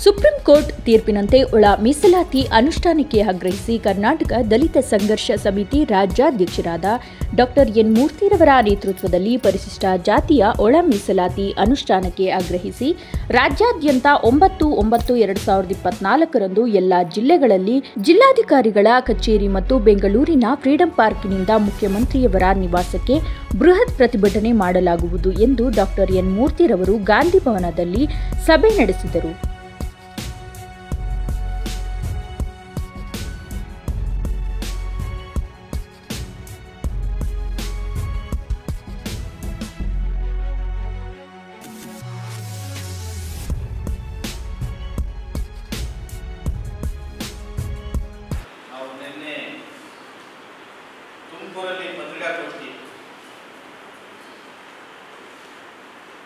Supreme court ತೀರ್ಪಿನಂತೆ ಒಳ ಮೀಸಲಾತಿ ಅನುಷ್ಠಾನಕ್ಕೆ ಆಗ್ರಹಿಸಿ ಕರ್ನಾಟಕ ದಲಿತ ಸಂಘರ್ಷ ಸಮಿತಿ ರಾಜ್ಯಾಧ್ಯಕ್ಷರಾದ ಡಾ ಎನ್ ಮೂರ್ತಿರವರ ನೇತೃತ್ವದಲ್ಲಿ ಪರಿಶಿಷ್ಟ ಜಾತಿಯ ಒಳ ಮೀಸಲಾತಿ ಅನುಷ್ಠಾನಕ್ಕೆ ಆಗ್ರಹಿಸಿ ರಾಜ್ಯಾದ್ಯಂತ 9/9/2024ರಂದು ಎಲ್ಲಾ ಜಿಲ್ಲೆಗಳಲ್ಲಿ ಜಿಲ್ಲಾಧಿಕಾರಿಗಳ ಕಚೇರಿ ಮತ್ತು ಬೆಂಗಳೂರಿನ ಫ್ರೀಡಂ ಪಾರ್ಕ್ನಿಂದ ಮುಖ್ಯಮಂತ್ರಿಯವರ ನಿವಾಸಕ್ಕೆ ಬೃಹತ್ ಪ್ರತಿಭಟನೆ ಮಾಡಲಾಗುವುದು ಎಂದು ಡಾ ಎನ್ ಮೂರ್ತಿರವರು ಗಾಂಧಿ ಭವನದಲ್ಲಿ ಸಭೆ ನಡೆಸಿದರು. ತುಮಕೂರಲ್ಲಿ ಪತ್ರಿಕಾಗೋಷ್ಠಿ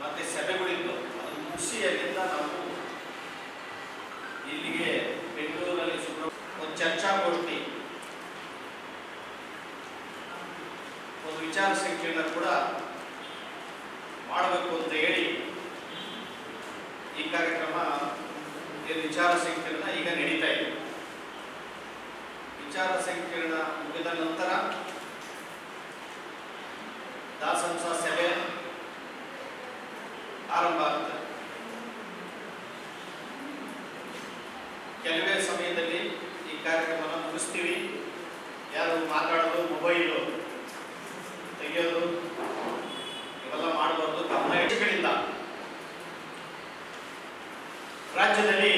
ಮತ್ತೆ ಸಭೆಗಳಿದ್ದು ಅದು ಮುಗಿಸಿ ಅಲ್ಲಿಂದ ನಾವು ಇಲ್ಲಿಗೆ ಬೆಂಗಳೂರಲ್ಲಿ ಒಂದು ಚರ್ಚಾಗೋಷ್ಠಿ ಒಂದು ವಿಚಾರ ಸಂಕಿರಣ ಕೂಡ ಮಾಡಬೇಕು ಅಂತ ಹೇಳಿ ಈ ಕಾರ್ಯಕ್ರಮ ವಿಚಾರ ಸಂಕಿರಣ ಈಗ ನಡೀತಾ ಇದೆ. ವಿಚಾರ ಸಂಕಿರಣ ಮುಗಿದ ನಂತರ ದಾಸಂಸ ಸಭೆ ಆರಂಭ ಆಗುತ್ತೆ. ಕೆಲವೇ ಸಮಯದಲ್ಲಿ ಈ ಕಾರ್ಯಕ್ರಮನ ಮುಗಿಸ್ತೀವಿ. ಯಾರು ಮಾತಾಡೋದು, ಮೊಬೈಲು ತೆಗೆಯೋದು ಇವೆಲ್ಲ ಮಾಡಬಾರ್ದು. ಗಮನಗಳಿಂದ ರಾಜ್ಯದಲ್ಲಿ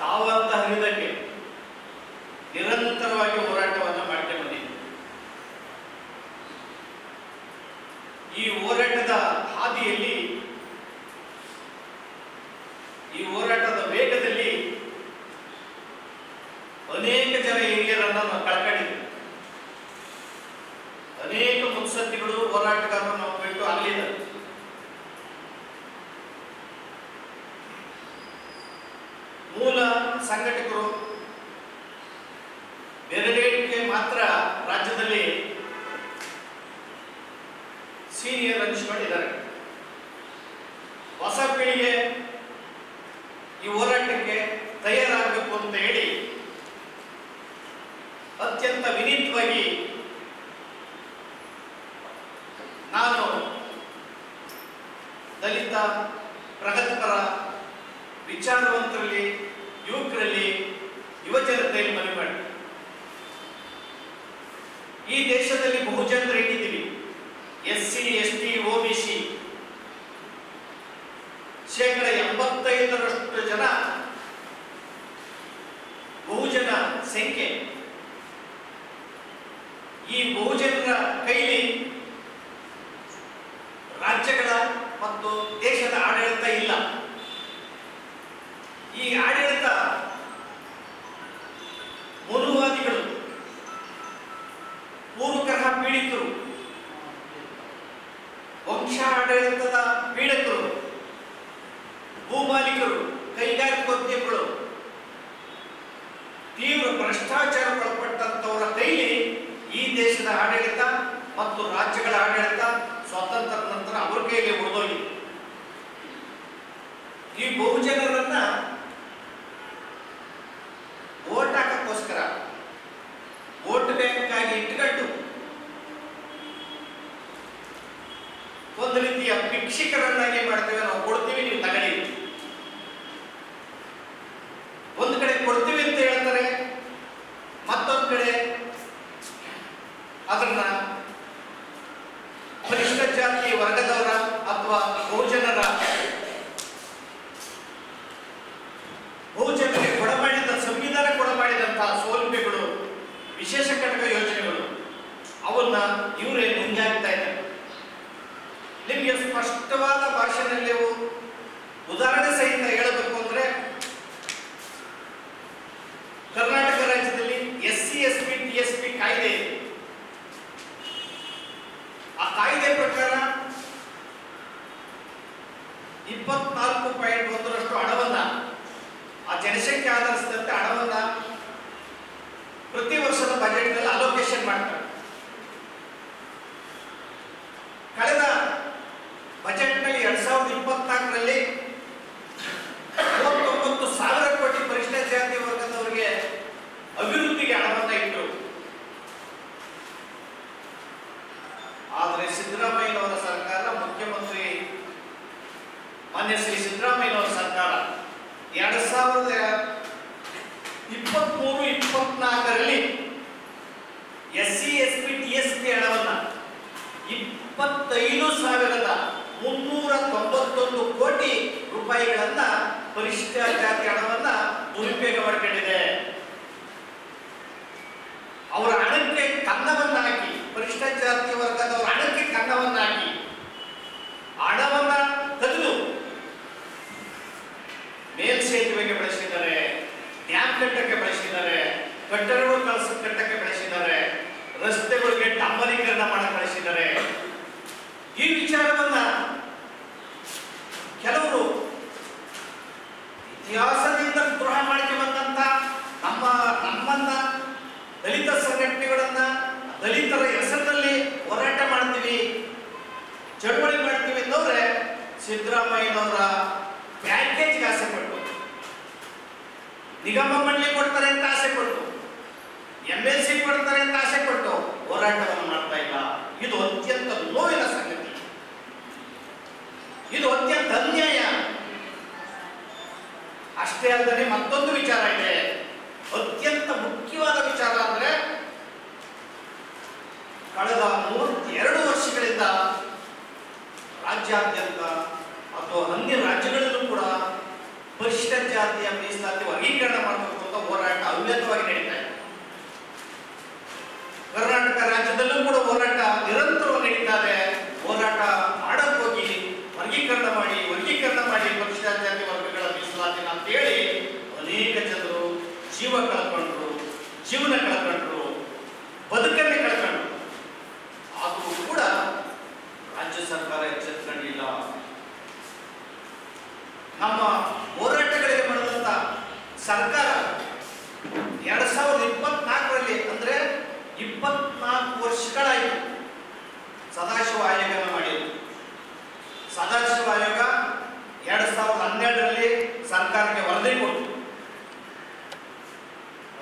ತಾವಂತ ಹರಿದಂಗೆ ನಿರಂತರವಾಗಿ ಹೋರಾಟವನ್ನು ಮಾಡ್ಕೊಂಡು ಬಂದಿದೆ. ಈ ಹೋರಾಟದ ಹಾದಿಯಲ್ಲಿ, ಈ ಹೋರಾಟದ ವೇಗದಲ್ಲಿ ಅನೇಕ ಜನ ಹಿರಿಯರನ್ನು ನಾವು ಕಳ್ಕೊಂಡಿದ್ದೀವಿ. ಅನೇಕ ಮುತ್ಸದ್ದಿಗಳು, ಹೋರಾಟಗಾರರು ನಾವು ಬಿಟ್ಟು ಅಲ್ಲಿದ್ದಾರೆ. ಮೂಲ ಸಂಘಟಕರು ಬೇರೆಡೆಗೆ ಮಾತ್ರ ರಾಜ್ಯದಲ್ಲಿ ಸೀನಿಯರ್ ಅನಿಸಿಕೊಂಡಿದ್ದಾರೆ. ಹೊಸ ಪೀಳಿಗೆ ಈ ಹೋರಾಟಕ್ಕೆ ತಯಾರಾಗಬೇಕು ಅಂತ ಹೇಳಿ ಅತ್ಯಂತ ವಿನೀತವಾಗಿ ನಾನು ದಲಿತ ಪ್ರಗತಿಪರ ವಿಚಾರವಂತರಲ್ಲಿ, ಯುವಕರಲ್ಲಿ, ಯುವಜನತೆಯಲ್ಲಿ ಮನವಿ ಮಾಡಿ, ಈ ದೇಶದಲ್ಲಿ ಬಹುಜನರು ಇಟ್ಟಿದ್ದೀವಿ. SC, ST, OBC 85% ಜನ ಬಹುಜನ ಸಂಖ್ಯೆ. ಈ ಬಹುಜನರ ಕೈಲಿ ರಾಜ್ಯಗಳ ಮತ್ತು ದೇಶದ ಆಡಳಿತ ಇಲ್ಲ. ಈ ಆಡಳಿತ ಮನುವಾದಿಗಳು, ಪೂರ್ವಗ್ರಹ ಪೀಡಿತರು, ವಂಶ ಆಡಳಿತದ ಪೀಡಕರು, ಭೂಮಾಲೀಕರು, ಕೈಗಾರಿಕೋದ್ಯಮಿಗಳು, ತೀವ್ರ ಭ್ರಷ್ಟಾಚಾರಕ್ಕೊಳಪಟ್ಟಂತವರ ಕೈಲಿ ಈ ದೇಶದ ಆಡಳಿತ ಮತ್ತು ರಾಜ್ಯಗಳ ಆಡಳಿತ ಸ್ವಾತಂತ್ರ್ಯ ನಂತರ ಅವರ ಕೈಗೆ ಉಳಿದೋಗಿದೆ. ಈ ಬಹುಜನರನ್ನ ವೋಟ್ ಹಾಕಕ್ಕೋಸ್ಕರ, ವೋಟ್ ಬ್ಯಾಂಕ್ ಆಗಿ ಇಟ್ಟುಕೊಂಡು ಒಂದು ರೀತಿಯ ಭಿಕ್ಷಿಕರನ್ನಾಗಿ ಮಾಡ್ತೇವೆ. ನಾವು ಕೊಡ್ತೀವಿ, ನೀವು ತಗೊಳ್ಳಿ. ಒಂದು ಕಡೆ ಕೊಡ್ತೀವಿ ಅಂತ ಹೇಳ್ತಾರೆ, ಮತ್ತೊಂದು ಕಡೆ ಅದನ್ನ ಪರಿಶಿಷ್ಟ ಜಾತಿ ವರ್ಗದವರ ಅಥವಾ ಬಹುಜನರಿಗೆ ಕೊಡಮಾಡಿದ ಸಂವಿಧಾನ ಕೊಡಮಾಡಿದಂತಹ ಸೌಲಭ್ಯಗಳು, ವಿಶೇಷ ಘಟಕ ಯೋಜನೆಗಳು ಅವನ್ನ ಇವರೇ ನುಂಗಾಕ್ತಾ ಇದ್ದಾರೆ. ನಿಮಗೆ ಸ್ಪಷ್ಟವಾದ ಭಾಷೆಯಲ್ಲಿ ಉದಾಹರಣೆ ಸಹಿತ ಹೇಳಬೇಕು ಅಂದ್ರೆ, ಕರ್ನಾಟಕ ರಾಜ್ಯದಲ್ಲಿ SC, ST, TSP ಕಾಯ್ದೆ ಇದೆ. ಆ ಕಾಯ್ದೆ ಪ್ರಕಾರ 24.1ರಷ್ಟು ಹಣವನ್ನ, ಆ ಜನಸಂಖ್ಯೆ ಆಧರಿಸಿದಂತೆ ಹಣವನ್ನ ಪ್ರತಿ ವರ್ಷದ ಬಜೆಟ್ನಲ್ಲಿ ಅಲೋಕೇಶನ್ ಮಾಡ್ತಾರೆ. ಕಳೆದ ಬಜೆಟ್ನಲ್ಲಿ 2024ರಲ್ಲಿ ಮಾನ್ಯ ಶ್ರೀ ಸಿದ್ದರಾಮಯ್ಯನವರ ಸರ್ಕಾರ 2023-24ರಲ್ಲಿ SC ST TSP ಹಣವನ್ನು 25,391 ಕೋಟಿ ರೂಪಾಯಿಗಳನ್ನ ಪರಿಶಿಷ್ಟ ಜಾತಿ ಹಣವನ್ನ ದುರುಪಯೋಗ ಮಾಡಿಕೊಂಡಿದೆ. ಅವರ ಹಣಕ್ಕೆ ಕನ್ನವನ್ನ ಹಾಕಿ, ಪರಿಶಿಷ್ಟ ಜಾತಿ ವರ್ಗದವರ ಹಣಕ್ಕೆ ಕನ್ನವನ್ನ ಹಾಕಿ ಹಣವನ್ನ ತೆಗೆದು ಮೇಲ್ಸೇತುವೆಗೆ ಬಳಸಿದ್ದಾರೆ, ಡ್ಯಾಮ್ ಕಟ್ಟಕ್ಕೆ ಬಳಸಿದ್ದಾರೆ, ಕಟ್ಟಡಗಳು ಕಟ್ಟಕ್ಕೆ ಬಳಸಿದ್ದಾರೆ, ರಸ್ತೆಗಳಿಗೆ ಡಾಂಬರೀಕರಣ ಮಾಡಕ್ಕೆ ಬಳಸಿದ್ದಾರೆ. ಈ ವಿಚಾರವನ್ನ ಕೆಲವರು ಇತಿಹಾಸದಿಂದ ದ್ರೋಹ ಮಾಡಿಕೆ ಬಂದಂತ ನಮ್ಮನ್ನ ದಲಿತ ಸಂಘಟನೆಗಳನ್ನ ದಲಿತರ ಹೆಸರಿನಲ್ಲಿ ಹೋರಾಟ ಮಾಡ್ತೀವಿ, ಚಳವಳಿ ಮಾಡ್ತೀವಿ ಅಂತಂದ್ರೆ ಸಿದ್ದರಾಮಯ್ಯನವರ ಪ್ಯಾಕೇಜ್ಗೆ ಆಸೆ ಪಟ್ಟು, ನಿಗಮ ಮಂಡಳಿ ಕೊಡ್ತಾರೆ ಅಂತ ಆಸೆ ಪಟ್ಟು, MLC ಕೊಡ್ತಾರೆ ಅಂತ ಆಸೆ ಪಟ್ಟು ಹೋರಾಟವನ್ನು ಮಾಡ್ತಾ ಇಲ್ಲ. ಇದು ಅತ್ಯಂತ ನೋವಿನ ಸಂಗತಿ, ಇದು ಅತ್ಯಂತ ಅನ್ಯಾಯ. ಅಷ್ಟೇ ಅಲ್ಲದೆ ಮತ್ತೊಂದು ವಿಚಾರ ಇದೆ, ಅತ್ಯಂತ ಮುಖ್ಯವಾದ ವಿಚಾರ ಅಂದ್ರೆ ಕಳೆದ 2 ವರ್ಷಗಳಿಂದ ರಾಜ್ಯಾದ್ಯಂತ ಅಥವಾ ಅನ್ಯ ರಾಜ್ಯಗಳಲ್ಲೂ ಕೂಡ ಪರಿಶಿಷ್ಟ ಜಾತಿಯ ಮೀಸಲಾತಿ ವರ್ಗೀಕರಣ ಮಾಡಬೇಕು ಅಂತ ಹೋರಾಟ ಅವ್ಯತವಾಗಿ ನಡೀತಾ ಇದೆ. ಕರ್ನಾಟಕ ರಾಜ್ಯದಲ್ಲೂ ಕೂಡ ಹೋರಾಟ ನಿರಂತರವಾಗಿ ನಡೀತಾ ಇದೆ. ಹೋರಾಟ ಮಾಡಕ್ ಹೋಗಿ ವರ್ಗೀಕರಣ ಮಾಡಿ ಪರಿಶಿಷ್ಟ ಜಾತಿ ವರ್ಗಗಳ ಮೀಸಲಾತಿ ಅಂತ ಹೇಳಿ ಅನೇಕ ಜನರು ಜೀವನ ಕಳ್ಕೊಂಡ್ರು, ಬದುಕನ್ನೇ ಕಳ್ಕೊಂಡ್ರು. ಆದರೂ ಕೂಡ ರಾಜ್ಯ ಸರ್ಕಾರ ಎಚ್ಚೆತ್ತುಕೊಂಡಿಲ್ಲ. ನಮ್ಮ ಹೋರಾಟಗಳಿಗೆ ಮಾಡಿದಂತ ಸರ್ಕಾರ 2024ರಲ್ಲಿ ಅಂದ್ರೆ 24 ವರ್ಷಗಳಾಯಿತು ಸದಾಶಿವ ಆಯೋಗನ ಮಾಡಿದ್ರು. ಸದಾಶಿವ ಆಯೋಗ 2012ರಲ್ಲಿ ಸರ್ಕಾರಕ್ಕೆ ವರದಿ ಕೊಟ್ಟು,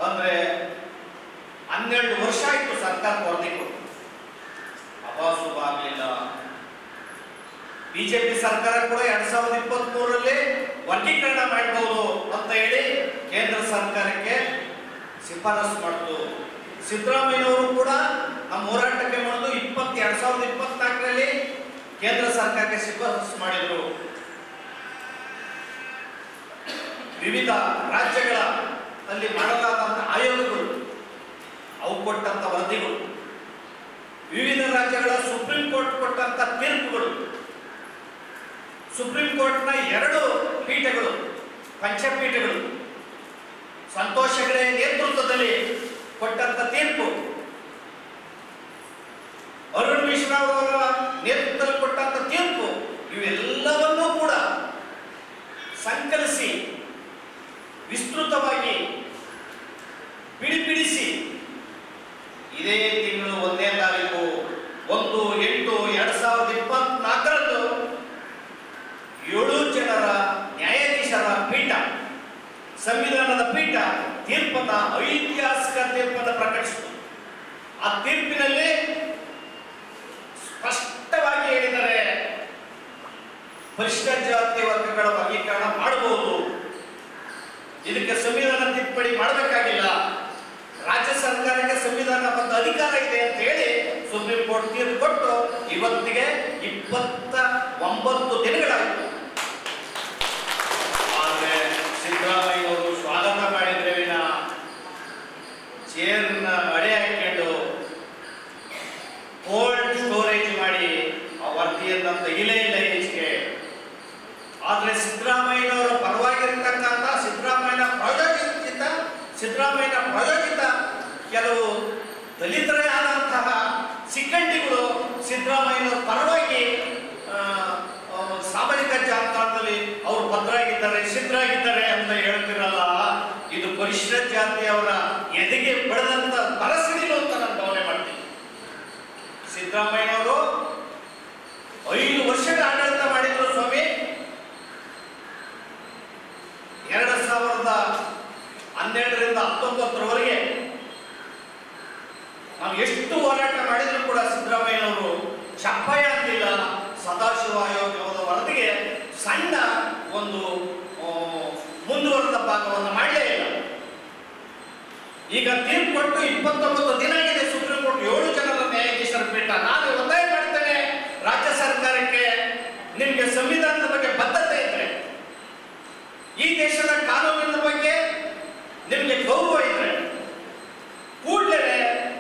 ಅಂದ್ರೆ 12 ವರ್ಷ ಆಯ್ತು ಸರ್ಕಾರ ವರದಿ ಕೊಟ್ಟು, ಅವಾಸುಭ ಆಗಲಿಲ್ಲ. ಬಿಜೆಪಿ ಸರ್ಕಾರ ಕೂಡ 2023ರಲ್ಲಿ ವರ್ಗೀಕರಣ ಮಾಡಬಹುದು ಅಂತ ಹೇಳಿ ಕೇಂದ್ರ ಸರ್ಕಾರಕ್ಕೆ ಶಿಫಾರಸು ಮಾಡಿತು. ಸಿದ್ದರಾಮಯ್ಯನವರು ಕೂಡ ನಮ್ಮ ಹೋರಾಟಕ್ಕೆ ಮಾಡೋದು 2024ರಲ್ಲಿ ಕೇಂದ್ರ ಸರ್ಕಾರಕ್ಕೆ ಶಿಫಾರಸು ಮಾಡಿದರು. ವಿವಿಧ ರಾಜ್ಯಗಳ ಅಲ್ಲಿ ಮಾಡಲಾದಂತಹ ಆಯೋಗಗಳು ಅವು ಕೊಟ್ಟಂತ ವರದಿಗಳು, ವಿವಿಧ ರಾಜ್ಯಗಳ ಸುಪ್ರೀಂ ಕೋರ್ಟ್ ಕೊಟ್ಟಂತ ತೀರ್ಪುಗಳು, ಸುಪ್ರೀಂ ಕೋರ್ಟ್ನ 2 ಪೀಠಗಳು, ಪಂಚಪೀಠಗಳು, ಸಂತೋಷ್ ಹೆಗಡೆ ನೇತೃತ್ವದಲ್ಲಿ ಕೊಟ್ಟಂತ ತೀರ್ಪು, ಅರುಣ್ ಮಿಶ್ರಾ ಅವರ ನೇತೃತ್ವದಲ್ಲಿ ಕೊಟ್ಟಂತ ತೀರ್ಪು, ಇವೆಲ್ಲವನ್ನೂ ಕೂಡ ಸಂಕಲಿಸಿ ವಿಸ್ತೃತವಾಗಿ ಬಿಡಿಸಿ ಇದೇ ತಿಂಗಳು 1ನೇ ತಾರೀಕು 1/8/2024ರಂದು 7 ಜನರ ನ್ಯಾಯಾಧೀಶರ ಪೀಠ, ಸಂವಿಧಾನದ ಪೀಠ ತೀರ್ಪನ್ನ, ಐತಿಹಾಸಿಕ ತೀರ್ಪನ್ನು ಪ್ರಕಟಿಸಿತು. ಆ ತೀರ್ಪಿನಲ್ಲಿ ಸ್ಪಷ್ಟವಾಗಿ ಹೇಳಿದರೆ ಪರಿಶಿಷ್ಟ ಜಾತಿ ವರ್ಗಗಳ ವರ್ಗೀಕರಣ ಮಾಡಬಹುದು, ಇದಕ್ಕೆ ಸಂವಿಧಾನ ತಿದ್ದುಪಡಿ ಮಾಡಬೇಕಾಗಿಲ್ಲ, ರಾಜ್ಯ ಸರ್ಕಾರಕ್ಕೆ ಸಂವಿಧಾನಬದ್ಧ ಅಧಿಕಾರ ಇದೆ ಅಂತ ಹೇಳಿ ಸುಪ್ರೀಂ ಕೋರ್ಟ್ ತೀರ್ಪು ಕೊಟ್ಟು ಇವತ್ತಿಗೆ 29 ದಿನಗಳಾಯಿತು. ಆದರೆ ಸಿದ್ದರಾಮಯ್ಯ ಅವರು ಸ್ವಾಗತ ಮಾಡಿದ್ರೆ ವಿನ ಚೇರ್ನ ಅಡೆ ಹಾಕೊಂಡು ಕೋಲ್ಡ್ ಸ್ಟೋರೇಜ್ ಮಾಡಿ ಆ ವರದಿಯನ್ನ ತೆಗಿಲೇ ಇಲ್ಲ ಈಚೆಗೆ. ಆದ್ರೆ ಸಿದ್ದರಾಮಯ್ಯನವರ ಪರವಾಗಿರ್ತಕ್ಕಂಥ ಸಿದ್ದರಾಮಯ್ಯನ ಪ್ರಾಯೋಜಿತ ಕೆಲವು ದಲಿತರೇ ಆದಂತಹ ಸಿಕ್ಕಂಡಿಗಳು ಸಿದ್ದರಾಮಯ್ಯನವರ ಪರವಾಗಿ ಸಾಮಾಜಿಕ ಜಾಲತಾಣದಲ್ಲಿ ಅವರು ಭದ್ರಾಗಿದ್ದಾರೆ, ಸಿದ್ಧರಾಗಿದ್ದಾರೆ ಅಂತ ಹೇಳ್ತಿರಲ್ಲ, ಇದು ಪರಿಶಿಷ್ಟ ಜಾತಿಯವರ ಎದೆಗೆ ಬೆಳೆದಂತ ಬರಸಿಡಿಲು ಅಂತ ನಾನು ಭಾವನೆ ಮಾಡ್ತೀನಿ. ಸಿದ್ದರಾಮಯ್ಯನವರು 5 ವರ್ಷಗಳ ಆಡಳಿತ ಮಾಡಿದ್ರು ಸ್ವಾಮಿ. 2012ರಿಂದ 19ರವರೆಗೆ ನಾವು ಎಷ್ಟು ಹೋರಾಟ ಮಾಡಿದ್ರು ಕೂಡ ಸಿದ್ದರಾಮಯ್ಯನವರು ಚಪ್ಪಾಯ ಅಂದಿಲ್ಲ. ಸದಾಶಿವ ಆಯೋಗದ ವರದಿಗೆ ಸಣ್ಣ ಒಂದು ಮುಂದುವರೆದ ಭಾಗವನ್ನು ಮಾಡಲೇ ಇಲ್ಲ. ಈಗ ತೀರ್ಪು ಕೊಟ್ಟು 29 ದಿನ ಆಗಿದೆ. ಸುಪ್ರೀಂ ಕೋರ್ಟ್ 7 ಜನರ ನ್ಯಾಯಾಧೀಶರ ಪೀಠ. ನಾನು ಒತ್ತಾಯ ಮಾಡ್ತೇನೆ ರಾಜ್ಯ ಸರ್ಕಾರಕ್ಕೆ, ನಿಮಗೆ ಸಂವಿಧಾನದ ಬಗ್ಗೆ ಬದ್ಧತೆ ಇದ್ರೆ, ಈ ದೇಶದ ಕಾನೂನಿನ ಬಗ್ಗೆ ನಿಮಗೆ ಗೌರವ ಇದ್ರೆ, ಕೂಡಲೇ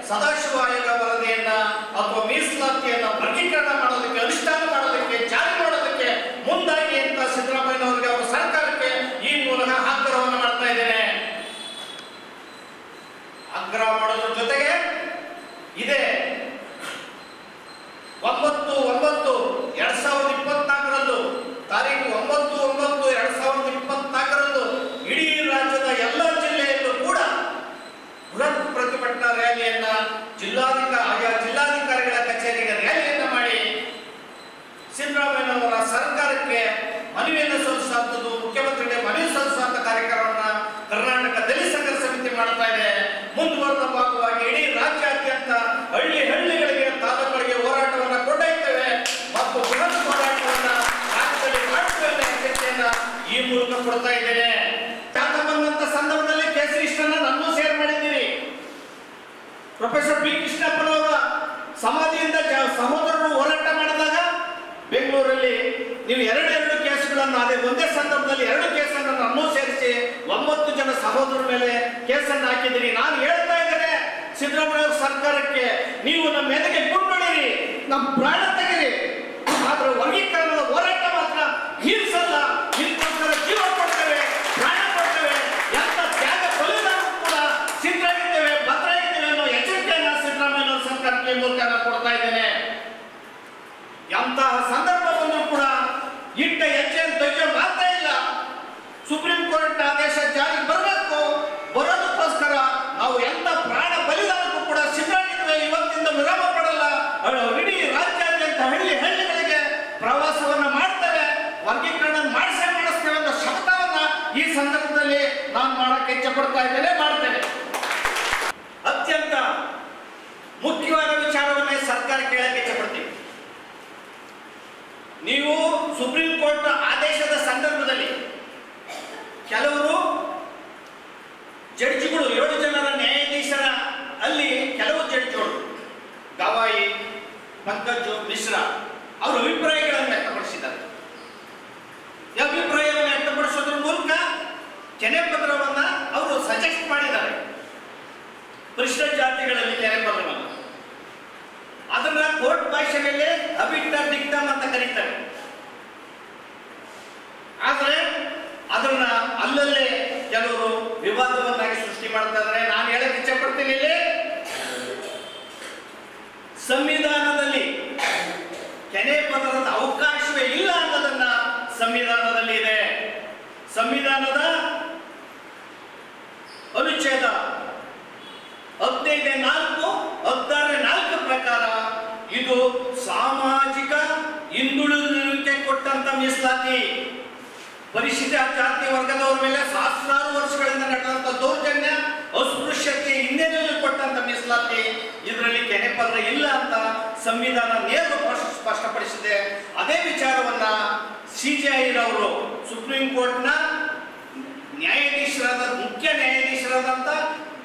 ಸದಾಶಿವ ಆಯೋಗ ವರದಿಯನ್ನ ಅಥವಾ ಮೀಸಲಾತಿಯನ್ನ ವರ್ಗೀಕರಣ ಮಾಡೋದಕ್ಕೆ, ಅನುಷ್ಠಾನ ಮಾಡೋದಕ್ಕೆ, ಜಾರಿ ಮಾಡೋದಕ್ಕೆ ಮುಂದಾಗಿ ಅಂತ ಸಿದ್ದರಾಮಯ್ಯನವರಿಗೆ, ಅವರ ಸರ್ಕಾರಕ್ಕೆ ಈ ಮೂಲಕ ಆಗ್ರಹವನ್ನು ಮಾಡ್ತಾ ಇದ್ದೇನೆ. ಆಗ್ರಹ ಮಾಡೋದ್ರ ಜೊತೆಗೆ ಇದೆ 9/9/2024 ತಾರೀಕು 9/9/2024 ಇಡೀ ರಾಜ್ಯದ ಎಲ್ಲ ಜಿಲ್ಲೆಯಲ್ಲೂ ಕೂಡ ಬೃಹತ್ ಪ್ರತಿಭಟನಾ ರ್ಯಾಲಿಯನ್ನ ಆಯಾ ಜಿಲ್ಲಾಧಿಕಾರಿಗಳ ಕಚೇರಿಗೆ ರ್ಯಾಲಿಯನ್ನ ಮಾಡಿ ಸಿದ್ದರಾಮಯ್ಯನವರ ಸರ್ಕಾರಕ್ಕೆ ಮನವಿಯನ್ನು ಸಲ್ಲಿಸುವಂಥದ್ದು, ಮುಖ್ಯಮಂತ್ರಿಗೆ ಮನವಿ ಸಲ್ಲಿಸುವಂತ ಕಾರ್ಯಕ್ರಮವನ್ನ ಕರ್ನಾಟಕ ದಲಿತ ಸಂಘರ್ಷ ಸಮಿತಿ ಮಾಡ್ತಾ ಇದೆ. ಮುಂದುವರೆದ ಭಾಗವಾಗಿ ಇಡೀ ರಾಜ್ಯಾದ್ಯಂತ ಹಳ್ಳಿಗಳಿಗೆ, ತಾಲೂಕುಗಳಿಗೆ ಹೋರಾಟವನ್ನು ಕೊಂಡೊಯ್ತೇವೆ ಮತ್ತು ಬೃಹತ್ ಹೋರಾಟವನ್ನ ರಾಜ್ಯದಲ್ಲಿ ಮಾಡ್ತೇವೆ ಎಚ್ಚರಿಕೆಯನ್ನ ಈ ಮೂಲಕ ಕೊಡ್ತಾ ಇದ್ದೇನೆ. ಬಂದಂತ ಸಂದರ್ಭದಲ್ಲಿ ಕೇಸರಿ ಇಷ್ಟನ್ನ ನನ್ನೂ ಶೇರ್ ಮಾಡಿದ್ದೀರಿ. ಪ್ರೊಫೆಸರ್ ಬಿ ಕೃಷ್ಣಪ್ಪನವರ ಸಮಾಧಿಯಿಂದ ಸಹೋದರರು ಹೋರಾಟ ಮಾಡಿದಾಗ ಬೆಂಗಳೂರಲ್ಲಿ ನೀವು 2 ಕೇಸುಗಳನ್ನು, ಅದೇ ಒಂದೇ ಸಂದರ್ಭದಲ್ಲಿ 2 ಕೇಸನ್ನು ನನ್ನೂ ಸೇರಿಸಿ 9 ಜನ ಸಹೋದರರ ಮೇಲೆ ಕೇಸನ್ನು ಹಾಕಿದ್ದೀರಿ. ನಾನು ಹೇಳ್ತಾ ಇದ್ದೇನೆ ಸಿದ್ದರಾಮಯ್ಯ ಸರ್ಕಾರಕ್ಕೆ, ನೀವು ನಮ್ಮ ಎದೆಗೆ ಗುಂಡೊಡಿರಿ, ನಮ್ಮ ಪ್ರಾಣ ತೆಗಿರಿ, ಆದ್ರೆ ವರ್ಗೀಕರಣದ ಹೋರಾಟ ಮಾತ್ರ ನಿಲ್ಲಿಸಲ್ಲ. ಇದಕ್ಕೋಸ್ಕರ ಜೀವ ಕೊಡ್ತೇವೆ, ಪ್ರಾಣ ಕೊಡ್ತೇವೆ, ಎಂತ ತ್ಯಾಗ ಬಲಿದಾನ ಕೂಡ ಸಿದ್ಧರಾಗಿದ್ದೇವೆ, ಭದ್ರಾಗಿದ್ದೇವೆ ಅನ್ನೋ ಎಚ್ಚರಿಕೆಯನ್ನ ಸಿದ್ದರಾಮಯ್ಯ ಸರ್ಕಾರಕ್ಕೆ ಮೂಲಕ ಕೊಡ್ತಾ ಇದ್ದೇನೆ. ಎಂತಹ ಸಂದರ್ಭವನ್ನು ಕೂಡ ಇಟ್ಟ ಹೆಜ್ಜೆಯನ್ನು ತೆಗೆಯೋ ಮಾತ್ರ ಇಲ್ಲ. ಸುಪ್ರೀಂ ಕೋರ್ಟ್ ಆದೇಶ ಜಾರಿ ಬರೋದಕ್ಕೋಸ್ಕರ ನಾವು ಎಂತ ಪ್ರಾಣ ಬಲಿದಾನಕ್ಕೂ ಕೂಡ ಸಿದ್ಧರಾಗಿದ್ದೇವೆ. ಇವತ್ತಿಂದ ವಿರಾಮ ಪಡಲ್ಲ. ಇಡೀ ರಾಜ್ಯಾದ್ಯಂತ ಹಳ್ಳಿಗಳಿಗೆ ಪ್ರವಾಸವನ್ನ ಮಾಡ್ತೇವೆ, ವರ್ಗೀಕರಣ ಮಾಡಿಸ್ತೇವೆ ಅನ್ನೋ ಶಬ್ದವನ್ನ ಈ ಸಂದರ್ಭದಲ್ಲಿ ನಾನು ಮಾಡಕ್ಕೆ ಇಚ್ಛೆ ಪಡ್ತಾ ಇದ್ದೇನೆ, ಮಾಡ್ತೇನೆ. ಅತ್ಯಂತ ಮುಖ್ಯವಾದ ವಿಚಾರವನ್ನೇ ಸರ್ಕಾರ ಕೇಳಕ್ಕೆ ಇಚ್ಛೆ ಪಡ್ತೀವಿ. ನೀವು ಸುಪ್ರೀಂ ಕೋರ್ಟ್ ಆದೇಶದ ಸಂದರ್ಭದಲ್ಲಿ ಕೆಲವರು ಜಡ್ಜಿಗಳು, 7 ಜನರ ನ್ಯಾಯಾಧೀಶರ ಅಲ್ಲಿ ಕೆಲವು ಜಡ್ಜಿಗಳು, ಗವಾಯಿ, ಪಂಕಜ್ ಮಿಶ್ರಾ, ಅವರ ಅಭಿಪ್ರಾಯಗಳನ್ನು ವ್ಯಕ್ತಪಡಿಸಿದ್ದಾರೆ. ಈ ಅಭಿಪ್ರಾಯವನ್ನು ವ್ಯಕ್ತಪಡಿಸೋದ್ರ ಮೂಲಕ ಕೆನೆ ಪತ್ರವನ್ನ ಅವರು ಸಜೆಸ್ಟ್ ಮಾಡಿದ್ದಾರೆ. ಪರಿಶಿಷ್ಟ ಜಾತಿಗಳಲ್ಲಿ ಕೆನೆ ಪತ್ರವನ್ನು ಅದನ್ನ ಕೋರ್ಟ್ ಭಾಷೆಯಲ್ಲಿ ಅಬಿಕ್ಟಮ್ ಡಿಕ್ಟಮ್ ಅಂತ ಕರೀತಾರೆ. ಆದ್ರೆ ಅದನ್ನ ಅಲ್ಲಲ್ಲೇ ಕೆಲವರು ವಿವಾದವನ್ನಾಗಿ ಸೃಷ್ಟಿ ಮಾಡ್ತಾ ಇದ್ದಾರೆ. ನಾನು ಹೇಳಕ್ಕೆ ಇಚ್ಛೆ ಪಡ್ತೀನಿ, ಇಲ್ಲಿ ಸಂವಿಧಾನದಲ್ಲಿ ಕೆನೆ ಪತ್ರದ ಅವಕಾಶವೇ ಇಲ್ಲ ಅನ್ನೋದನ್ನ ಸಂವಿಧಾನದಲ್ಲಿ ಇದೆ. ಸಂವಿಧಾನದ ಅನುಚ್ಛೇದ 15(4), 16(4) ಪ್ರಕಾರ ಇದು ಸಾಮಾಜಿಕ ಹಿಂದುಳಿದಿರುವಿಕೆ ಕೊಟ್ಟಂತ ಮೀಸಲಾತಿ. ಪರಿಶಿಷ್ಟ ಜಾತಿ ವರ್ಗದವರ ಮೇಲೆ ಸಹಸ್ರಾರು ವರ್ಷಗಳಿಂದ ನಡೆದಂತ ದೌರ್ಜನ್ಯ, ಅಸ್ಪೃಶ್ಯತೆ ಹಿನ್ನೆಲೆಯಲ್ಲಿ ಕೊಟ್ಟಂತ ಮೀಸಲಾತಿ. ಇದರಲ್ಲಿ ಕೆನೆ ಪತ್ರ ಇಲ್ಲ ಅಂತ ಸಂವಿಧಾನ ನೇರವಾಗಿ ಸ್ಪಷ್ಟಪಡಿಸಿದೆ. ಅದೇ ವಿಚಾರವನ್ನ CJI ರವರು, ಸುಪ್ರೀಂ ಕೋರ್ಟ್ನ ಮುಖ್ಯ ನ್ಯಾಯಾಧೀಶರಾದಂತ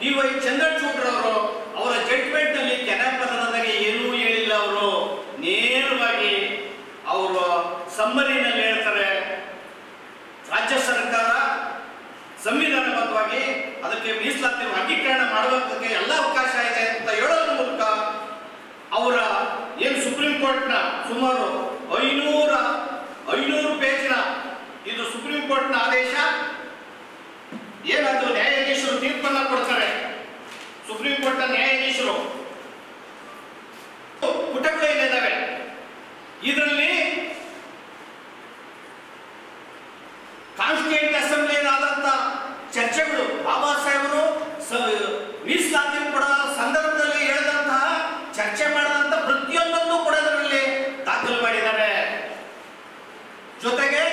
DY ಚಂದ್ರಚೂಡ್ ರವರು ಅವರ ಜಡ್ಜ್ಮೆಂಟ್ ನಲ್ಲಿ ಕೆನೆ ಪತ್ರದಾಗೆ ಏನೂ ಹೇಳಿಲ್ಲ. ಅವರು ನೇರವಾಗಿ ಅವರು ಸಮ್ಮರಿನಲ್ಲಿ ಹೇಳ್ತಾರೆ, ರಾಜ್ಯ ಸರ್ಕಾರ ಸಂವಿಧಾನಬದ್ಧವಾಗಿ ಅದಕ್ಕೆ ಮೀಸಲಾತಿ ವರ್ಗೀಕರಣ ಮಾಡುವುದಕ್ಕೆ ಎಲ್ಲ ಅವಕಾಶ ಇದೆ ಅಂತ ಹೇಳೋದ್ರ ಮೂಲಕ ಅವರ ಏನು ಸುಪ್ರೀಂ ಕೋರ್ಟ್ನ ಸುಮಾರು 500 ಪೇಜಿನ ಇದು ಸುಪ್ರೀಂ ಕೋರ್ಟ್ನ ಆದೇಶ, ಏನದು ನ್ಯಾಯಾಧೀಶರು ತೀರ್ಪನ್ನ ಕೊಡ್ತಾರೆ. ಸುಪ್ರೀಂ ಕೋರ್ಟ್ನ ನ್ಯಾಯಾಧೀಶರು ಪುಟಗಳೇನಿದ್ದಾವೆ, ಇದರಲ್ಲಿ ಕಾನ್ಸ್ಟಿಟ್ಯೂಂಟ್ ಅಸೆಂಬ್ಲಿಯಾದಂತ ಚರ್ಚೆಗಳು, ಬಾಬಾ ಸಾಹೇಬರು ಮೀಸಲಾತಿ ಕೂಡ ಸಂದರ್ಭದಲ್ಲಿ ಹೇಳಿದಂತಹ ಚರ್ಚೆ ಮಾಡಿದಂತ ಪ್ರತಿಯೊಂದನ್ನು ಕೂಡ ಅದರಲ್ಲಿ ದಾಖಲು ಮಾಡಿದ್ದಾರೆ. ಜೊತೆಗೆ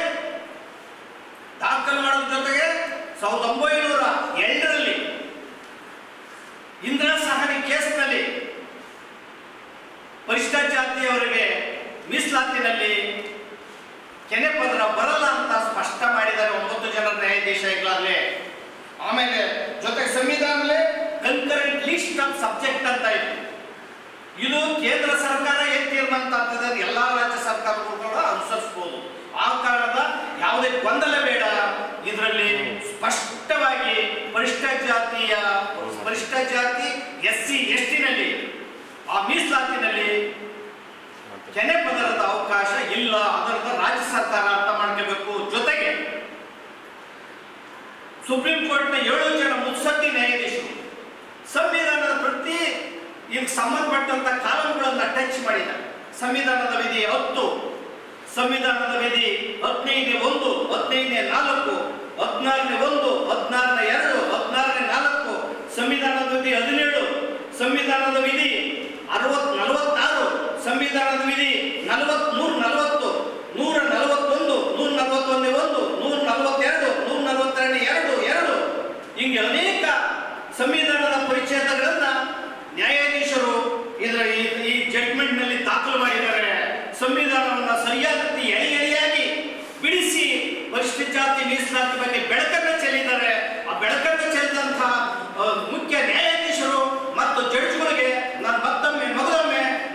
ದಾಖಲು ಮಾಡೋದ್ರ ಜೊತೆಗೆ 1902ರಲ್ಲಿ ಇಂದಿರಾ ಸಹಾನಿ ಕೇಸ್ನಲ್ಲಿ ಪರಿಶಿಷ್ಟ ಜಾತಿಯವರಿಗೆ ಮೀಸಲಾತಿನಲ್ಲಿ ಕೆನೆ ಪತ್ರ ಬರಲ್ಲ ಅಂತ ಸ್ಪಷ್ಟ ನ್ಯಾಯಾಧೀಶ ಈಗಾಗಲೇ. ಆಮೇಲೆ ಜೊತೆಗೆ ಸಂವಿಧಾನದಲ್ಲೇ ಕನ್ಕರೆಂಟ್ ಲಿಸ್ಟ್ ಆಫ್ ಸಬ್ಜೆಕ್ಟ್ ಅಂತ ಇದೆ. ಇದು ಕೇಂದ್ರ ಸರ್ಕಾರ ಏನ್ ತೀರ್ಮಾನ ಆಗ್ತದೆ ಎಲ್ಲಾ ರಾಜ್ಯ ಸರ್ಕಾರಗಳು ಕೂಡ ಅನುಸರಿಸಬಹುದು. ಆ ಕಾರಣದ ಯಾವುದೇ ಗೊಂದಲ ಬೇಡ. ಇದರಲ್ಲಿ ಸ್ಪಷ್ಟವಾಗಿ ಪರಿಷ್ಠ ಜಾತಿ SC ST ನಲ್ಲಿ ಆ ಮೀಸಲಾತಿನಲ್ಲಿ ಕೆನೆ ಪದರದ ಅವಕಾಶ ಇಲ್ಲ. ಅದರ ರಾಜ್ಯ ಸರ್ಕಾರ ಅರ್ಥ ಮಾಡ್ಕೋಬೇಕು. ಜೊತೆಗೆ ಸುಪ್ರೀಂ ಕೋರ್ಟ್ನ 7 ಜನ ಮುತ್ಸದ್ದಿ ನ್ಯಾಯಾಧೀಶರು ಸಂವಿಧಾನದ ಪ್ರತಿ ಇದಕ್ಕೆ ಸಂಬಂಧಪಟ್ಟಂತ ಕಾನೂನುಗಳನ್ನು ಟಚ್ ಮಾಡಿದ್ದಾರೆ. ಸಂವಿಧಾನದ ವಿಧಿ 10, ಸಂವಿಧಾನದ ವಿಧಿ 15(1), 15(4), 16(1), 16(2), 16(4), ಸಂವಿಧಾನದ ವಿಧಿ 17, ಸಂವಿಧಾನದ ವಿಧಿ 46, ಸಂವಿಧಾನದ ವಿಧಿ 140, 141, 141(1), 142, 142(2), ಹಿಂಗೆ ಅನೇಕ ಸಂವಿಧಾನದ ಪರಿಚ್ಛೇದಗಳನ್ನ ನ್ಯಾಯಾಧೀಶರು ಇದರ ಈ ಜಡ್ಜ್ಮೆಂಟ್ ನಲ್ಲಿ ದಾಖಲು ಮಾಡಿದ್ದಾರೆ. ಸಂವಿಧಾನವನ್ನ ಸರಿಯಾದ ರೀತಿ ಎಳೆಯಾಗಿ ಬಿಡಿಸಿ ಪರಿಶಿಷ್ಟ ಜಾತಿ ಮೀಸಲಾತಿ ಬಗ್ಗೆ ಬೆಳಕನ್ನು ಚೆಲ್ಲಿದ್ದಾರೆ. ಆ ಬೆಳಕನ್ನು ಚೆಲ್ಲಿದಂತಹ ಮುಖ್ಯ ನ್ಯಾಯಾಧೀಶರು ಮತ್ತು ಜಡ್ಜ್ಗಳಿಗೆ ನಾನು ಮತ್ತೊಮ್ಮೆ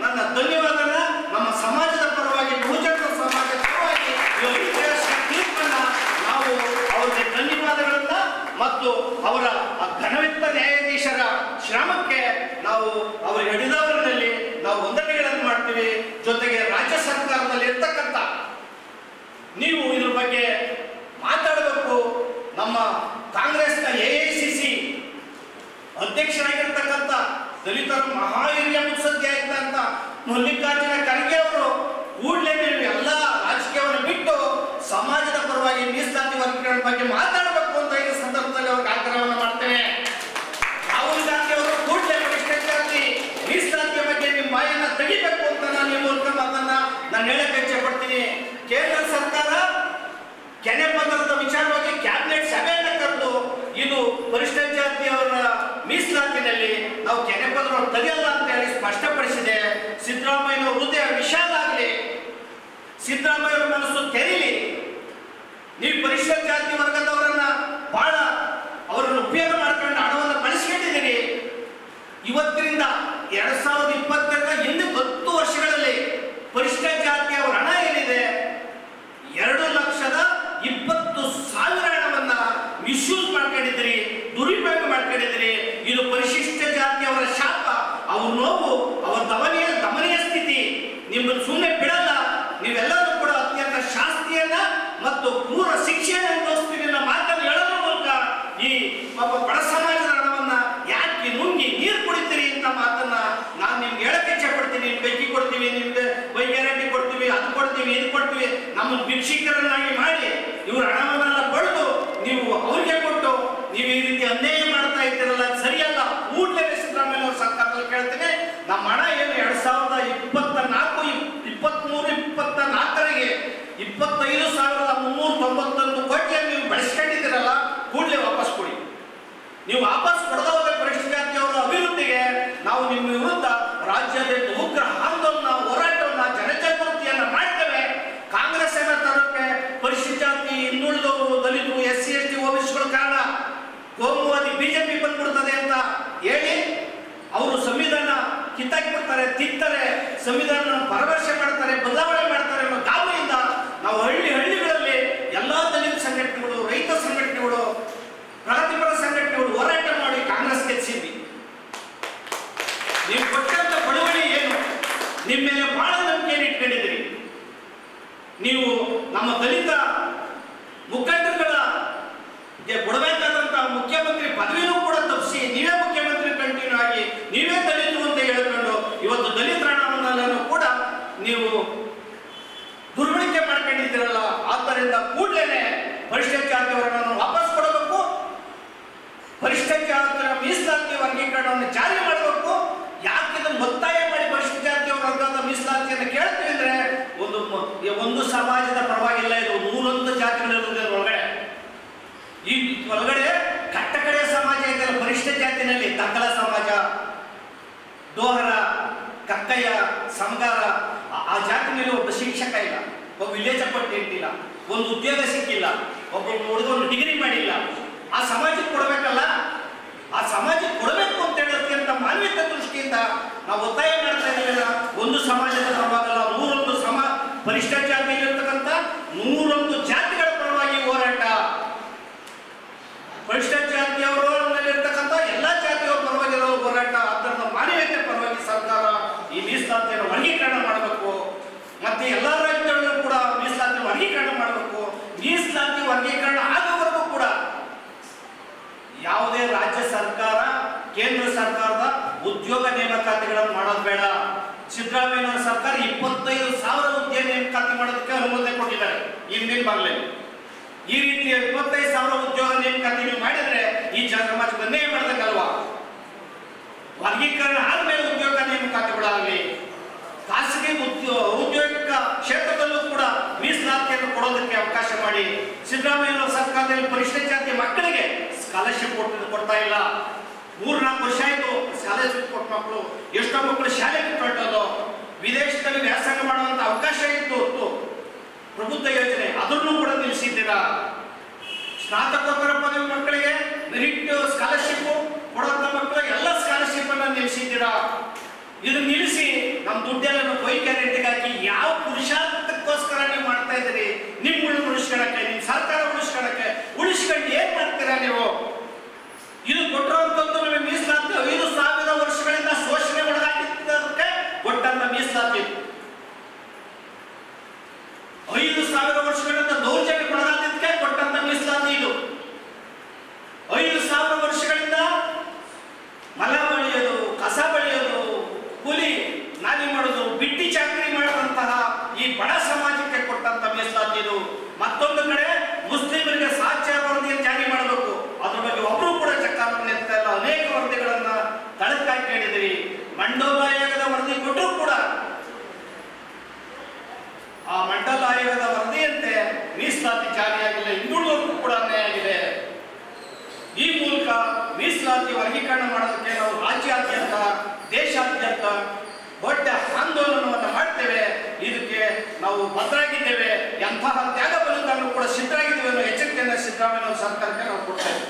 ನನ್ನ ಧನ್ಯವಾದನ ನಮ್ಮ ಸಮಾಜದ ಪರವಾಗಿ, ಬಹುಜನ ಸಮಾಜದ ಪರವಾಗಿ ತೀರ್ಪನ್ನ ನಾವು ಅವರಿಗೆ ಧನ್ಯವಾದಗಳನ್ನ ಮತ್ತು ಅವರ ಘನವಿತ್ತ ನ್ಯಾಯಾಧೀಶರ ಶ್ರಮಕ್ಕೆ ನಾವು ಅವರ ಹಿಡಿದವರಲ್ಲಿ ನಾವು ವಂದನೆಗಳನ್ನು ಮಾಡ್ತೀವಿ. ಜೊತೆಗೆ ರಾಜ್ಯ ಸರ್ಕಾರದಲ್ಲಿ ಇರ್ತಕ್ಕಂಥ ನೀವು ಇದ್ರ ಬಗ್ಗೆ ಮಾತಾಡಬೇಕು. ನಮ್ಮ ಕಾಂಗ್ರೆಸ್ನ AICC ಅಧ್ಯಕ್ಷರಾಗಿರ್ತಕ್ಕಂಥ ದಲಿತರ ಮಹಾಹಿರಿಯ ಮುತ್ಸದ್ದಿ ಆಯ್ತಂತ ಮಲ್ಲಿಕಾರ್ಜುನ ಖರ್ಗೆ ಅವರು ಕೂಡಲೇ ನೀವು ಎಲ್ಲ ರಾಜಕೀಯವನ್ನು ಬಿಟ್ಟು ಸಮಾಜದ ಪರವಾಗಿ ಮೀಸಲಾತಿ ವರ್ಗೀಕರಣ ಬಗ್ಗೆ ಮಾತಾಡಬೇಕು ಅಂತ ಈ ಸಂದರ್ಭದಲ್ಲಿ ಅವ್ರಿಗೆ ಆಗ್ರಹವನ್ನು ಮಾಡ್ತೇನೆ. ರಾಹುಲ್ ಗಾಂಧಿ ಅವರು ಕೂಡಲೇ ಪರಿಶಿಷ್ಟ ಜಾತಿ ಮೀಸಲಾತಿಯ ಬಗ್ಗೆ ನಿಮ್ಮ ಬಾಯನ್ನ ತೆಗಿಬೇಕು ಅಂತ ನಾನು ಈ ಮೂಲಕ ಮಾತನ್ನ ನಾನು ಹೇಳಕ್ಕೆ ಇಚ್ಛೆ ಪಡ್ತೀನಿ. ಕೇಂದ್ರ ಸರ್ಕಾರ ಕೆನೆ ಪದರದ ವಿಚಾರವಾಗಿ ಕ್ಯಾಬಿನೆಟ್ ಸಭೆಯನ್ನ ಕರೆದು ಇದು ಪರಿಶಿಷ್ಟ ಜಾತಿಯವರ ಮೀಸಲಾತಿನಲ್ಲಿ ನಾವು ಕೆನೆ ಪದರವನ್ನು ತೆಗೆಯಲ್ಲ ಅಂತ ಹೇಳಿ ಸ್ಪಷ್ಟಪಡಿಸಿದೆ. ಸಿದ್ದರಾಮಯ್ಯ ಹೃದಯ ವಿಶಾಲ ಆಗಲಿ, ಸಿದ್ದರಾಮಯ್ಯ ಮನಸ್ಸು ತೆರೀಲಿ. ನೀವು ಪರಿಶಿಷ್ಟ ಜಾತಿ ವರ್ಗದವರನ್ನ ಬಹಳ ಅವರನ್ನು ಉಪಯೋಗ ಮಾಡ್ಕೊಂಡು ಹಣವನ್ನು ಬಳಸ್ಕೊಂಡಿದ್ದೀರಿ. ಇವತ್ತಿನಿಂದ 2022 ಹಿಂದೆ 10 ವರ್ಷಗಳಲ್ಲಿ ಪರಿಶಿಷ್ಟ ಜಾತಿಯವರ ಹಣ ಏನಿದೆ 2,20,000 ಹಣವನ್ನ ಮಿಸ್ಯೂಸ್ ಮಾಡ್ಕೊಂಡಿದ್ದೀರಿ, ದುರುಪಯೋಗ ಮಾಡ್ಕೊಂಡಿದ್ದೀರಿ. ಇದು ಪರಿಶಿಷ್ಟ ಜಾತಿಯವರ ಶಾಪ, ಅವ್ರ ನೋವು, ಅವರ ದಮನೀಯ ಸ್ಥಿತಿ ನಿಮ್ಮನ್ನು ಸುಮ್ಮನೆ ಬಿಡಲ್ಲ. ನೀವೆಲ್ಲರೂ ಕೂಡ ಅತ್ಯಂತ ಶಾಸ್ತಿಯನ್ನ ಮತ್ತು ಕ್ರೂರ ಶಿಕ್ಷೆಯನ್ನು ಅನುಭವಿಸ್ತೀವಿ ಅನ್ನೋ ಮಾತನ್ನು ಹೇಳೋದ್ರ ಮೂಲಕ ಈ ಬಡ ಸಮಾಜದ ಹಣವನ್ನ ಯಾಕೆ ನುಂಗಿ ನೀರು ಕುಡಿತೀರಿ ಅಂತ ಮಾತನ್ನ ನಾನು ನಿಮ್ಗೆ ಹೇಳಕ್ಕೆ ಇಚ್ಛೆ ಪಡ್ತೀನಿ. ಬೆಂಕಿ ಕೊಡ್ತೀವಿ, ನಿಮ್ಗೆ ವೈ ಗ್ಯಾರಂಟಿ ಕೊಡ್ತೀವಿ, ಅದು ಕೊಡ್ತೀವಿ, ಇದು ಕೊಡ್ತೀವಿ, ನಮ್ಮನ್ನು ಭಿಕ್ಷಿಕರನ್ನಾಗಿ ಮಾಡಿ ಇವ್ರ ಹಣವನ್ನೆಲ್ಲ ಪಡೆದು ನೀವು ಅವ್ರಿಗೆ ಕೊಟ್ಟು ನೀವು ಈ ರೀತಿ ಅನ್ಯಾಯ ಮಾಡ್ತಾ ಇದ್ದೀರಲ್ಲ, ಸರಿಯಲ್ಲ. ಕೂಡಲೇ ಸಿದ್ದರಾಮಯ್ಯ ಅವ್ರ ಸರ್ಕಾರದಲ್ಲಿ ಕೇಳ್ತೀನಿ, ನಮ್ಮ ಹಣ ಏನು 2024, 23, 24ರಿಗೆ 25,391 ಕೋಟಿಯನ್ನು ನೀವು ಬಳಸ್ಕೊಂಡಿದ್ದೀರಲ್ಲ, ಕೂಡಲೇ ವಾಪಸ್ ಕೊಡಿ. ನೀವು ವಾಪಸ್ ಕೊಡದ ಹೋದ್ರೆ ಪರಿಶಿಷ್ಟ ಜಾತಿಯವರ ಅಭಿವೃದ್ಧಿಗೆ ನಾವು ನಿಮ್ಮ ವಿರುದ್ಧ ರಾಜ್ಯಾದ್ಯಂತ ಉಗ್ರ ಆಂದೋಲನ, ಹೋರಾಟವನ್ನ, ಜನಜಾಗೃತಿಯನ್ನ ಮಾಡ್ತೇವೆ. ಕಾಂಗ್ರೆಸ್ ಅನ್ನ ತರೋಕೆ ಪರಿಶಿಷ್ಟ ಜಾತಿ, ಹಿಂದುಳಿದವರು, ದಲಿತರು, SC ST OBCಗಳ ಕಾರಣ ಕೋಮುವಾದಿ ಬಿಜೆಪಿ ಬಂದ್ಬಿಡ್ತದೆ ಅಂತ ಹೇಳಿ ಅವರು ಸಂವಿಧಾನ ಕಿತ್ತಾಕ್ಬಿಡ್ತಾರೆ, ತಿಂತಾರೆ, ಸಂವಿಧಾನ ಭರವಸೆ ಮಾಡ್ತಾರೆ, ಬದಲಾವಣೆ ಮಾಡ್ತಾರೆ ಅನ್ನೋ ಗಾಬರಿಯಿಂದ ನಾವು ಹಳ್ಳಿಗಳಲ್ಲಿ ಎಲ್ಲಾ ದಲಿತ ಸಂಘಟನೆಗಳು, ರೈತ ಸಂಘಟನೆಗಳು, ಪ್ರಗತಿಪರ ಸಂಘಟನೆಗಳು ಹೋರಾಟ ಮಾಡಿ ಕಾಂಗ್ರೆಸ್ ಗೆಲ್ಲಿಸಿದ್ವಿ. ನೀವು ಕೊಟ್ಟಂತ ಬಳುವಳಿ ಏನು, ನಿಮ್ಮ ಮೇಲೆ ಬಹಳ ನಂಬಿಕೆಯನ್ನು ಇಟ್ಕೊಂಡಿದ್ದೀರಿ. ನೀವು ನಮ್ಮ ದಲಿತ ಮುಖಂಡರುಗಳ ಕೊಡಬೇಕಾದಂತಹ ಮುಖ್ಯಮಂತ್ರಿ ಪದವಿನೂ ಕೂಡ ತಪ್ಪಿಸಿ ನೀವೇ ಮುಖ್ಯಮಂತ್ರಿ ಕಂಟಿನ್ಯೂ ಆಗಿ ನೀವೇ ದಲಿತರು ಅಂತ ಹೇಳಿಕೊಂಡು ಇವತ್ತು ದಲಿತರ ಹಣವನ್ನೆಲ್ಲರೂ ಕೂಡ ನೀವು ದುರ್ಬಳಕೆ ಮಾಡ್ಕೊಂಡಿದ್ದೀರಲ್ಲ. ಆದ್ದರಿಂದ ಕೂಡಲೇ ಪರಿಶಿಷ್ಟ ಜಾತಿಯವರನ್ನು ವಾಪಸ್ ಕೊಡಬೇಕು, ಪರಿಶಿಷ್ಟ ಜಾತಿಯ ಮೀಸಲಾತಿ ವರ್ಗೀಕರಣವನ್ನು ಜಾರಿ ಮಾಡಬೇಕು. ಯಾಕೆ ಇದನ್ನು ಒತ್ತಾಯ ಮಾಡಿ ಪರಿಶಿಷ್ಟ ಜಾತಿಯ ವರ್ಗದ ಮೀಸಲಾತಿಯನ್ನು ಕೇಳ್ತೀವಿ ಅಂದ್ರೆ ಒಂದು ಸಮಾಜದ ಪರವಾಗಿಲ್ಲ, ಇದು 101 ಜಾತಿಗಳಿರುವುದರ ಒಳಗಡೆ. ಈ ಒಳಗಡೆ ಕಟ್ಟಕಡೆಯ ಸಮಾಜ ಇದೆ ಪರಿಶಿಷ್ಟ ಜಾತಿನಲ್ಲಿ. ತಕ್ಕಲ ಸಮಾಜ, ಡೋಹರ, ಕಕ್ಕಯ್ಯ, ಸಂಗಾರ, ಆ ಜಾತಿನಲ್ಲಿ ಒಬ್ಬ ಶಿಕ್ಷಕ ಇಲ್ಲ, ಒಬ್ಬ ವಿಲೇಜ್ ಪಟ್ಟಿ ಇಟ್ಟಿಲ್ಲ, ಒಂದು ಉದ್ಯೋಗ ಸಿಕ್ಕಿಲ್ಲ, ಒಬ್ಬ ಹುಡುಗನು ಡಿಗ್ರಿ ಮಾಡಿಲ್ಲ, ಆ ಸಮಾಜಕ್ಕೆ ಕೊಡಬೇಕಲ್ಲ. ಆ ಸಮಾಜಕ್ಕೆ ಕೊಡಬೇಕು ಅಂತ ಹೇಳೋದಕ್ಕೆ ಅಂತ ಮಾನವೀಯತೆ ದೃಷ್ಟಿಯಿಂದ ನಾವು ಒತ್ತಾಯ ಮಾಡ್ತಾ ಇದ್ದೇವೆ. ಒಂದು ಸಮಾಜದ ಪರವಾಗಲ್ಲ, 101 ಪರಿಷ್ಠ ಜಾತಿಯಲ್ಲಿರ್ತಕ್ಕಂಥ 101 ಜಾತಿಗಳ ಪರವಾಗಿ ಹೋರಾಟ, ಪರಿಷ್ಠ ಜಾತಿಯವರಲ್ಲಿರ್ತಕ್ಕಂಥ ಎಲ್ಲ ಜಾತಿಯವರ ಪರವಾಗಿರೋ ಹೋರಾಟ, ಅದರ ಮಾನವೀಯತೆ ಪರವಾಗಿ ಸರ್ಕಾರ ಈ ಮೀಸಲಾತಿಯನ್ನು ವರ್ಗೀಕರಣ ಮಾಡಬೇಕು. ಮತ್ತೆ ಎಲ್ಲ ರಾಜ್ಯಗಳಲ್ಲೂ ಕೂಡ ಮೀಸಲಾತಿ ವರ್ಗೀಕರಣ ಮಾಡಬೇಕು. ಮೀಸಲಾತಿ ವರ್ಗೀಕರಣ ಆಗೋವರೆಗೂ ಕೂಡ ಯಾವುದೇ ರಾಜ್ಯ ಸರ್ಕಾರ, ಕೇಂದ್ರ ಸರ್ಕಾರದ ಉದ್ಯೋಗ ನೇಮಕಾತಿಗಳನ್ನು ಮಾಡೋದು ಬೇಡ. ಸಿದ್ದರಾಮಯ್ಯ ಸರ್ಕಾರ 25,000 ಉದ್ಯೋಗ ನೇಮಕಾತಿ ಮಾಡೋದಕ್ಕೆ ಅನುಮೋದನೆ ಕೊಟ್ಟಿದ್ದಾರೆ ಹಿಂದಿನ ಬಾಗ್ಲಲ್ಲಿ. ಈ ರೀತಿಯ 25,000 ಉದ್ಯೋಗ ನೇಮಕಾತಿ ನೀವು ಮಾಡಿದ್ರೆ ಈ ಸಮಾಜಕ್ಕೆ ಅನ್ಯಾಯ ಮಾಡೋದಕ್ಕಲ್ವಾ? ವರ್ಗೀಕರಣ ಆದ್ಮೇಲೆ ಉದ್ಯೋಗ ನೇಮಕಾತಿಗಳಾಗಲಿ, ಖಾಸಗಿ ಔದ್ಯೋಗಿಕ ಕ್ಷೇತ್ರದಲ್ಲೂ ಕೂಡ ಮೀಸಲಾತಿಯನ್ನು ಕೊಡೋದಕ್ಕೆ ಅವಕಾಶ ಮಾಡಿ. ಸಿದ್ದರಾಮಯ್ಯ ಸರ್ಕಾರದಲ್ಲಿ ಪರಿಷ್ಠ ಜಾತಿಯ ಮಕ್ಕಳಿಗೆ ಸ್ಕಾಲರ್ಶಿಪ್ ಕೊಡ್ತಾ ಇಲ್ಲ. 3-4 ವರ್ಷ ಆಯಿತು ಸ್ಕಾಲರ್ಶಿಪ್ ಕೊಟ್ಟ ಮಕ್ಕಳು. ಎಷ್ಟೋ ಮಕ್ಕಳು ಶಾಲೆಗೆ ಹೊರಟೋದು, ವಿದೇಶದಲ್ಲಿ ವ್ಯಾಸಂಗ ಮಾಡುವಂತ ಅವಕಾಶ ಇತ್ತು ಪ್ರಬುದ್ಧ ಯೋಜನೆ, ಅದನ್ನು ಕೂಡ ನಿಲ್ಲಿಸಿದ್ದೀರಾ. ಸ್ನಾತಕೋತ್ತರ ಪದವಿ ಮಕ್ಕಳಿಗೆ ಮೆರಿಟ್ ಸ್ಕಾಲರ್ಶಿಪ್ ಕೊಡುವಂತ ಮಕ್ಕಳು ಎಲ್ಲ ಸ್ಕಾಲರ್ಶಿಪ್ ಅನ್ನ ನಿಲ್ಲಿಸಿದ್ದೀರಾ. ಇದು ನಿಲ್ಲಿಸಿ ನಮ್ಮ ದುಡ್ಡೆಲ್ಲ ಬೈ ಗ್ಯಾರಂಟಿಗೆ ಹಾಕಿ ಯಾವ ಪುರುಷಾರ್ಥಕ್ಕೋಸ್ಕರ ನೀವು ಮಾಡ್ತಾ ಇದ್ದೀರಿ? ನಿಮ್ಮನ್ನು ಉಳಿಸ್ಕೊಳಕ್ಕೆ, ನಿಮ್ಮ ಸರ್ಕಾರ ಉಳಿಸ್ಕೊಂಡು ಏನ್ ಮಾಡ್ತೀರಾ ನೀವು? ಇದು ಕೊಟ್ಟಿರುವಂತದ್ದು ನಮಗೆ ಮೀಸಲಾತಿ 5,000 ವರ್ಷಗಳಿಂದ ಶೋಷಣೆ ಒಳಗಾಗಿದ್ದಕ್ಕೆ ಕೊಟ್ಟಂತ ಮೀಸಲಾತಿ. 5,000 ವರ್ಷಗಳಿಂದ ದೌರ್ಜನ್ಯ ಒಳಗಾಗಿದ್ದಕ್ಕೆ ಕೊಟ್ಟಂತ ಮೀಸಲಾತಿ ಇದು. 5,000 ವರ್ಷಗಳಿಂದ ಮಲ ಬಳಿಯೋದು, ಕಸ ಬಳಿಯೋದು, ಕೂಲಿ ನಾಲಿ ಮಾಡೋದು, ಬಿಟ್ಟಿ ಚಾಕರಿ ಮಾಡದಂತಹ ಈ ಬಡ ಸಮಾಜಕ್ಕೆ ಕೊಟ್ಟಂತ ಮೀಸಲಾತಿ ಇದು. ಮತ್ತೊಂದು ಕಡೆ ಮುಸ್ಲಿಮರಿಗೆ ಸಾಕ್ಷ್ಯ ವರದಿಯನ್ನು ಜಾರಿ ಮಾಡಬೇಕು. ಅದ್ರ ಬಗ್ಗೆ ಒಬ್ರು ಕೂಡ ಚಕ್ಕಾರವನ್ನು ಎತ್ತಾ ಇಲ್ಲ. ಅನೇಕ ವರದಿಗಳನ್ನ ತಳಕಾಗಿ ಕೇಳಿದಿರಿ. ಮಂಡಲ ಆಯೋಗದ ವರದಿ ಕೊಟ್ಟರು ಕೂಡ ಆ ಮಂಡಲ ಆಯೋಗದ ವರದಿಯಂತೆ ಮೀಸಲಾತಿ ಜಾರಿಯಾಗಿಲ್ಲ. ಹಿಂದುಳಿದವರಿಗೂ ಕೂಡ ಅನ್ಯಾಯ ಆಗಿದೆ. ಈ ಮೂಲಕ ಮೀಸಲಾತಿ ವರ್ಗೀಕರಣ ಮಾಡೋದಕ್ಕೆ ನಾವು ರಾಜ್ಯಾದ್ಯಂತ, ದೇಶಾದ್ಯಂತ ದೊಡ್ಡ ಆಂದೋಲನವನ್ನು ಮಾಡ್ತೇವೆ. ಇದಕ್ಕೆ ನಾವು ಬದ್ಧರಾಗಿದ್ದೇವೆ. ಎಂತಹ ತ್ಯಾಗ ಬಲಿದಾನಕ್ಕೂ ಕೂಡ ಸಿದ್ಧರಾಗಿದ್ದೇವೆ ಅನ್ನೋ ಎಚ್ಚರಿಕೆಯನ್ನು ಸಿದ್ದರಾಮಯ್ಯ ಸರ್ಕಾರಕ್ಕೆ ನಾವು ಕೊಡ್ತೇವೆ.